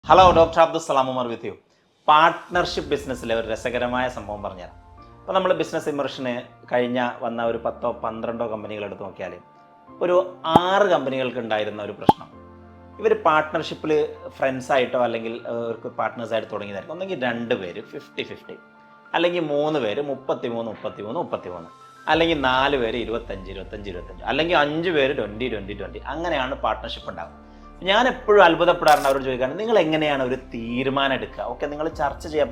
Hello doctor Abdul Salam Umar with you. Partnership ബിസിനസ്സിലെ ഒരു രസകരമായ സംഭവം പറഞ്ഞുതരാം. അപ്പോൾ നമ്മൾ ബിസിനസ് ഇമർഷന് വന്ന ഒരു 10-12 കമ്പനികൾ എടുത്ത് നോക്കിയാൽ ഒരു 6 കമ്പനികൾക്ക് ഉണ്ടായിരുന്ന ഒരു പ്രശ്നം, ഇവർ പാർട്ട്ണർഷിപ്പിൽ ഫ്രണ്ട്സായിട്ടോ അല്ലെങ്കിൽ അവർക്ക് പാർട്ട്നേഴ്സായിട്ട് തുടങ്ങിയതായിരിക്കും. ഒന്നെങ്കിൽ 2 പേര് 50-50, അല്ലെങ്കിൽ 3 പേര് 33-33-33, അല്ലെങ്കിൽ 4 പേര് 25-25-25, അല്ലെങ്കിൽ 5 പേര് 20-20-20. അങ്ങനെയാണ് പാർട്ട്ണർഷിപ്പ് ഉണ്ടാകും. ഞാൻ എപ്പോഴും അത്ഭുതപ്പെടാറുണ്ട് അവരോട് ചോദിക്കാറുണ്ട്, നിങ്ങൾ എങ്ങനെയാണ് ഒരു തീരുമാനം എടുക്കുക? ഓക്കെ, നിങ്ങൾ ചർച്ച ചെയ്യാൻ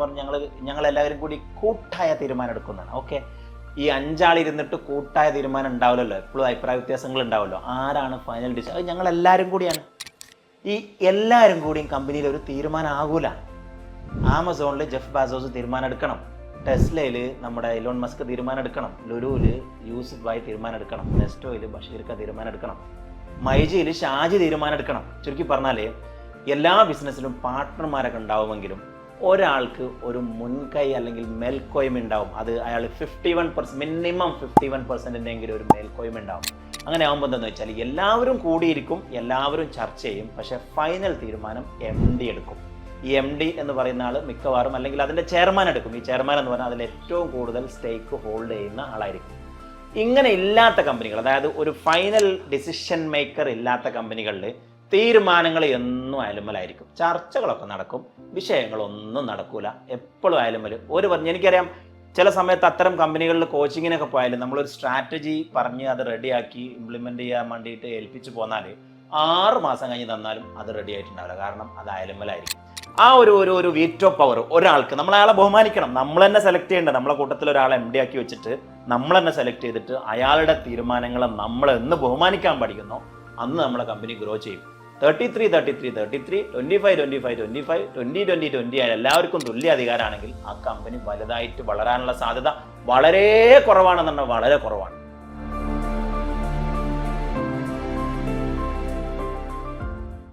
ഞങ്ങളെല്ലാവരും കൂടി കൂട്ടായ തീരുമാനം എടുക്കുന്നതാണ്. ഓക്കെ, ഈ 5 ആൾ ഇരുന്നിട്ട് കൂട്ടായ തീരുമാനം ഉണ്ടാവില്ലല്ലോ, എപ്പോഴും അഭിപ്രായ വ്യത്യാസങ്ങൾ ഉണ്ടാവുമല്ലോ. ആരാണ് ഫൈനൽ ഡിസിഷൻ? അത് ഞങ്ങളെല്ലാവരും കൂടിയാണ്. ഈ എല്ലാവരും കൂടിയും കമ്പനിയിൽ ഒരു തീരുമാനം ആകൂല. ആമസോണിൽ ജെഫ് ബാസോസ് തീരുമാനം എടുക്കണം, ടെസ്ലയിൽ നമ്മുടെ ഇലോൺ മസ്ക് തീരുമാനം എടുക്കണം, ലുലുവിൽ യൂസുഫ് ഭായ് തീരുമാനം എടുക്കണം, നെസ്റ്റോയിൽ ബഷീർക്ക തീരുമാനം എടുക്കണം, മൈജിയിൽ ഷാജി തീരുമാനം എടുക്കണം. ചുരുക്കി പറഞ്ഞാൽ എല്ലാ ബിസിനസ്സിലും പാർട്ട്ണർമാരൊക്കെ ഉണ്ടാവുമെങ്കിലും ഒരാൾക്ക് ഒരു മുൻകൈ അല്ലെങ്കിൽ മേൽക്കോയ്മ ഉണ്ടാവും. അത് അയാൾ 51%, മിനിമം 51% ഒരു മേൽക്കോയ്മ ഉണ്ടാവും. അങ്ങനെ ആകുമ്പോൾ എന്താണെന്ന് വെച്ചാൽ എല്ലാവരും കൂടിയിരിക്കും, എല്ലാവരും ചർച്ച ചെയ്യും, പക്ഷേ ഫൈനൽ തീരുമാനം MD എടുക്കും. ഈ MD എന്ന് പറയുന്ന ആൾ മിക്കവാറും അല്ലെങ്കിൽ അതിൻ്റെ ചെയർമാൻ എടുക്കും. ഈ ചെയർമാൻ എന്ന് പറഞ്ഞാൽ അതിൽ ഏറ്റവും കൂടുതൽ സ്റ്റേക്ക് ഹോൾഡ് ചെയ്യുന്ന ആളായിരിക്കും. ഇങ്ങനെ ഇല്ലാത്ത കമ്പനികൾ, അതായത് ഒരു ഫൈനൽ ഡിസിഷൻ മേക്കർ ഇല്ലാത്ത കമ്പനികളിൽ തീരുമാനങ്ങൾ എന്നും അയലുമലായിരിക്കും. ചർച്ചകളൊക്കെ നടക്കും, വിഷയങ്ങളൊന്നും നടക്കൂല. എപ്പോഴും അയലുമൽ എനിക്കറിയാം, ചില സമയത്ത് അത്തരം കമ്പനികളിൽ കോച്ചിങ്ങിനൊക്കെ പോയാലും നമ്മളൊരു സ്ട്രാറ്റജി പറഞ്ഞ് അത് റെഡിയാക്കി ഇംപ്ലിമെൻ്റ് ചെയ്യാൻ വേണ്ടിയിട്ട് ഏൽപ്പിച്ച് പോന്നാൽ 6 മാസം കഴിഞ്ഞ് തന്നാലും അത് റെഡി ആയിട്ടുണ്ടാവില്ല. കാരണം അത് അയലുമലായിരിക്കും. ആ ഒരു വീറ്റോ പവർ ഒരാൾക്ക്, നമ്മൾ അയാളെ ബഹുമാനിക്കണം. നമ്മൾ തന്നെ സെലക്ട് ചെയ്യേണ്ടത്, നമ്മളെ കൂട്ടത്തിൽ ഒരാളെ MD ആക്കി വെച്ചിട്ട് നമ്മൾ തന്നെ സെലക്ട് ചെയ്തിട്ട് അയാളുടെ തീരുമാനങ്ങളെ നമ്മൾ എന്ന് ബഹുമാനിക്കാൻ പഠിക്കുന്നോ അന്ന് നമ്മളെ കമ്പനി ഗ്രോ ചെയ്യും. 33-33-33, 25-25-25, 20-20-20 എല്ലാവർക്കും തുല്യ അധികാരമാണെങ്കിൽ ആ കമ്പനി വലുതായിട്ട് വളരാനുള്ള സാധ്യത വളരെ കുറവാണെന്നുണ്ടെങ്കിൽ വളരെ കുറവാണ്.